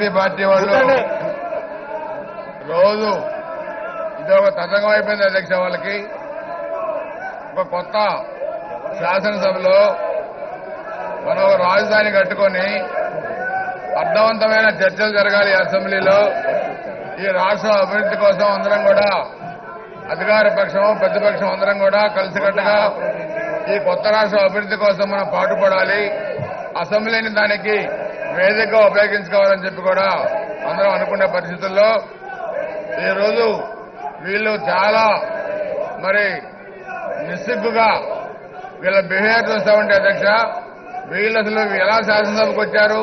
YSRCP party వాళ్ళు రోజు ఇది ఒక తతంగం అయిపోయింది అధ్యక్ష. వాళ్ళకి ఒక కొత్త శాసనసభలో మనం ఒక రాజధాని కట్టుకొని అర్థవంతమైన చర్చలు జరగాలి అసెంబ్లీలో. ఈ రాష్ట్ర అభివృద్ధి కోసం అందరం కూడా అధికార పక్షం ప్రతిపక్షం అందరం కూడా కలిసికట్టుగా ఈ కొత్త రాష్ట్ర అభివృద్ధి కోసం మనం పాటుపడాలి. అసెంబ్లీని దానికి వేదికగా ఉపయోగించుకోవాలని చెప్పి కూడా అందరం అనుకునే పరిస్థితుల్లో ఈరోజు వీళ్ళు చాలా నిస్సిగ్గుగా వీళ్ళ బిహేవియర్ చూస్తా ఉంటే అధ్యక్ష, వీళ్ళు అసలు ఎలా శాసనసభకు వచ్చారు,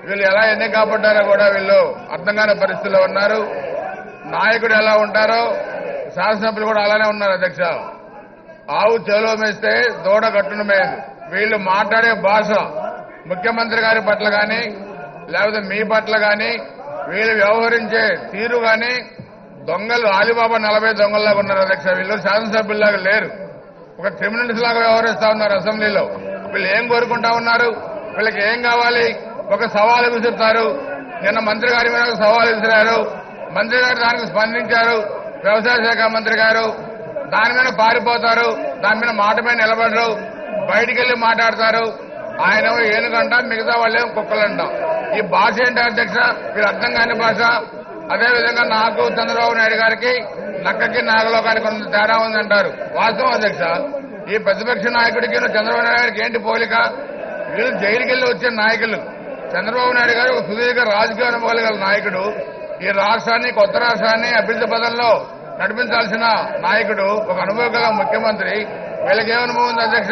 వీళ్ళు ఎలా ఎన్ని కాపాడారో కూడా వీళ్ళు అర్థం కాని పరిస్థితుల్లో ఉన్నారు. నాయకుడు ఎలా ఉంటారో శాసనసభ్యులు కూడా అలానే ఉన్నారు అధ్యక్ష. ఆవు చెలో మేస్తే దూడ గట్టును మేయదు. వీళ్ళు మాట్లాడే భాష ముఖ్యమంత్రి గారి పట్ల కానీ లేకపోతే మీ పట్ల కానీ వీళ్ళు వ్యవహరించే తీరు కానీ దొంగలు ఆలిబాబా 40 దొంగల్లాగా ఉన్నారు అధ్యక్ష. వీళ్ళు శాసనసభ్యుల్లాగా లేరు, ఒక క్రిమినల్స్ లాగా వ్యవహరిస్తా ఉన్నారు అసెంబ్లీలో. వీళ్ళు ఏం కోరుకుంటా ఉన్నారు, వీళ్ళకి ఏం కావాలి, ఒక సవాలు విసురుతారు. నిన్న మంత్రి గారి మీద ఒక సవాలు విసిరారు, మంత్రి గారు దానికి స్పందించారు. వ్యవసాయ శాఖ మంత్రి గారు దాని మీద పారిపోతారు, దాని మీద మాట మీద నిలబడరు, బయటికి వెళ్లి మాట్లాడతారు. ఆయన ఏనుగంట, మిగతా వాళ్ళేం కుక్కలంటాం. ఈ భాష ఏంటి అధ్యక్ష, వీళ్ళు అర్థం కాని భాష. అదేవిధంగా నాకు చంద్రబాబు నాయుడు గారికి నక్కకి నాగలోకానికి కొంత తేడా ఉందంటారు. వాస్తవం అధ్యక్ష. ఈ ప్రతిపక్ష నాయకుడికి చంద్రబాబు నాయుడు గారికి ఏంటి పోలిక? వీళ్ళు జైలుకి వెళ్లి వచ్చే నాయకులు. చంద్రబాబు నాయుడు గారు ఒక సుదీర్ఘ రాజకీయ అనుభవాలు గల నాయకుడు. ఈ రాష్ట్రాన్ని, కొత్త రాష్ట్రాన్ని అభివృద్ధి పదంలో నడిపించాల్సిన నాయకుడు, ఒక అనుభవం గల ముఖ్యమంత్రి. వీళ్ళకి ఏ అనుభవం ఉంది అధ్యక్ష?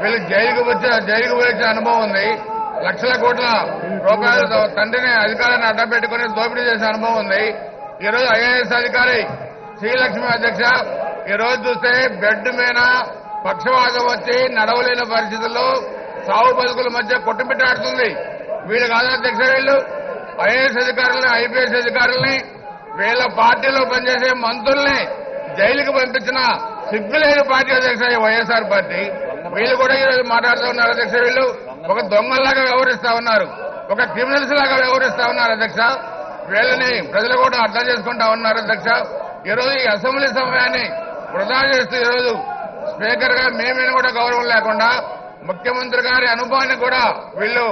వీళ్ళు జైలుకు వచ్చే అనుభవం ఉంది. లక్షల కోట్ల రూపాయల తండ్రిని అధికారాన్ని అడ్డం పెట్టుకుని దోపిడీ చేసే అనుభవం ఉంది. ఈరోజు ఐఏఎస్ అధికారి శ్రీలక్ష్మి అధ్యక్ష, ఈ రోజు చూస్తే బెడ్ మీద పక్షవాతం వచ్చి నడవలేని పరిస్థితుల్లో సాగు బతుకుల మధ్య కొట్టుమిట్టాడుతుంది. వీళ్ళు కాదు అధ్యక్ష, వీళ్ళు ఐఏఎస్ అధికారులని, ఐపీఎస్ అధికారులని, వీళ్ళ పార్టీలో పనిచేసే మంత్రుల్ని జైలుకు పంపించిన సిగ్గులేని పార్టీ అధ్యక్ష ఈ వైఎస్ఆర్ పార్టీ. వీళ్ళు కూడా ఈరోజు మాట్లాడుతూ ఉన్నారు అధ్యక్ష. వీళ్ళు ఒక దొంగల్లాగా వ్యవహరిస్తా ఉన్నారు, ఒక క్రిమినల్స్ లాగా వ్యవహరిస్తా ఉన్నారు అధ్యక్ష. వీళ్ళని ప్రజలు కూడా అర్థం చేసుకుంటా ఉన్నారు అధ్యక్ష. ఈరోజు ఈ అసెంబ్లీ సమయాన్ని వృధా చేస్తూ ఈరోజు స్పీకర్ గా మేమేనా కూడా గౌరవం లేకుండా, ముఖ్యమంత్రి గారి అనుభవాన్ని కూడా వీళ్ళు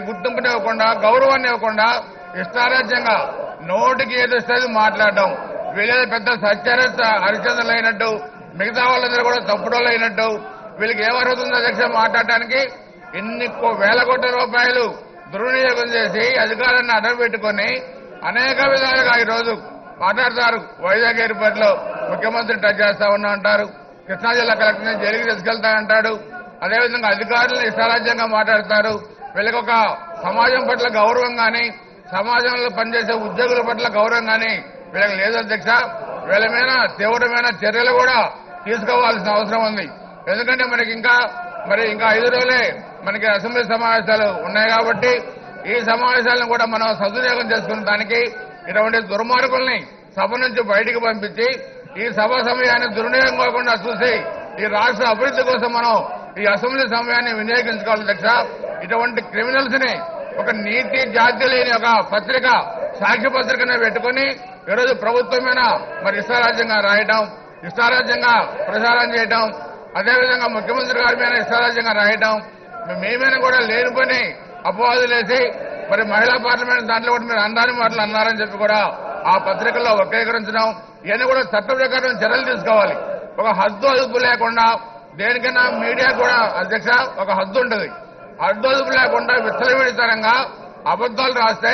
గుర్తింపునివ్వకుండా, గౌరవాన్ని ఇవ్వకుండా ఇష్టారాజ్యంగా నోటికి ఏదొస్తుంది మాట్లాడడం. వీళ్ళేదో పెద్ద హరిచంద్రులు అయినట్టు, మిగతా వాళ్ళందరూ కూడా తప్పుడోళ్ళు అయినట్టు. వీళ్ళకి ఏమర్హతుంది అధ్యక్ష మాట్లాడటానికి? ఎన్ని వేల కోట్ల రూపాయలు దుర్వినియోగం చేసి అధికారాన్ని అడ్డం పెట్టుకుని అనేక విధాలుగా ఈరోజు మాట్లాడతారు. వైజాగ్ ఎయిర్పోర్ట్ లో ముఖ్యమంత్రి టచ్ చేస్తా ఉన్నా అంటారు, కృష్ణా జిల్లా కలెక్టర్ని జైలుకి తీసుకెళ్తానంటాడు. అదేవిధంగా అధికారులను ఇష్టారాజ్యంగా మాట్లాడతారు. వీళ్ళకి ఒక సమాజం పట్ల గౌరవం కానీ, సమాజంలో పనిచేసే ఉద్యోగుల పట్ల గౌరవం కానీ వీళ్ళకి లేదు అధ్యక్ష. వీళ్ళ మీద తీవ్రమైన చర్యలు కూడా తీసుకోవాల్సిన అవసరం ఉంది. ఎందుకంటే ఇంకా 5 రోజులే మనకి అసెంబ్లీ సమావేశాలు ఉన్నాయి కాబట్టి ఈ సమావేశాలను కూడా మనం సద్వినియోగం చేసుకున్న దానికి ఇటువంటి దుర్మార్గుల్ని సభ నుంచి బయటికి పంపించి ఈ సభ సమయాన్ని దుర్వినియోగం కాకుండా చూసి ఈ రాష్ట్ర అభివృద్ధి కోసం మనం ఈ అసెంబ్లీ సమయాన్ని వినియోగించుకోవాలి అధ్యక్ష. ఇటువంటి క్రిమినల్స్ ని ఒక నీతి జాతి లేని ఒక పత్రిక, సాక్షి పత్రికనే పెట్టుకుని ఈరోజు ప్రభుత్వమైన ఇష్టారాజ్యంగా రాయటం, ఇష్టారాజ్యంగా ప్రచారం చేయటం, అదేవిధంగా ముఖ్యమంత్రి గారి మీద ఇష్టారాజ్యంగా రాయటం, మేమైనా కూడా లేని పని అపవాదులేసి మహిళా పార్లమెంట్ దాంట్లో కూడా మీరు అందాని మాటలు అన్నారని చెప్పి కూడా ఆ పత్రికల్లో వక్రీకరించడం, ఇవన్నీ కూడా చట్ట ప్రకారం చర్యలు తీసుకోవాలి. ఒక హద్దు అదుపు లేకుండా దేనికైనా మీడియా కూడా అధ్యక్ష ఒక హద్దు ఉంటుంది. హద్దు అదుపు లేకుండా విచ్చలవిడితనంగా అబద్దాలు రాస్తే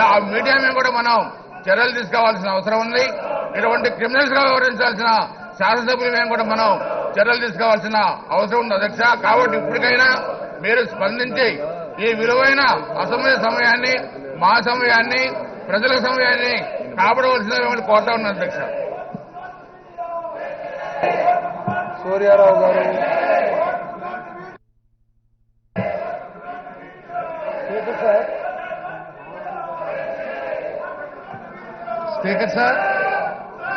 ఆ మీడియా మీద కూడా మనం చర్యలు తీసుకోవాల్సిన అవసరం ఉంది. ఇటువంటి క్రిమినల్స్ గా వ్యవహరించాల్సిన శాసనసభ్యుల మీద కూడా మనం చర్యలు తీసుకోవాల్సిన అవసరం ఉంది అధ్యక్ష. కాబట్టి ఇప్పటికైనా మీరు స్పందించి ఈ విలువైన అసెంబ్లీ సమయాన్ని, మా సమయాన్ని, ప్రజల సమయాన్ని కాపాడవలసిన కోరుతా ఉన్నాను అధ్యక్ష. సూర్యారావు గారు, స్పీకర్ సార్.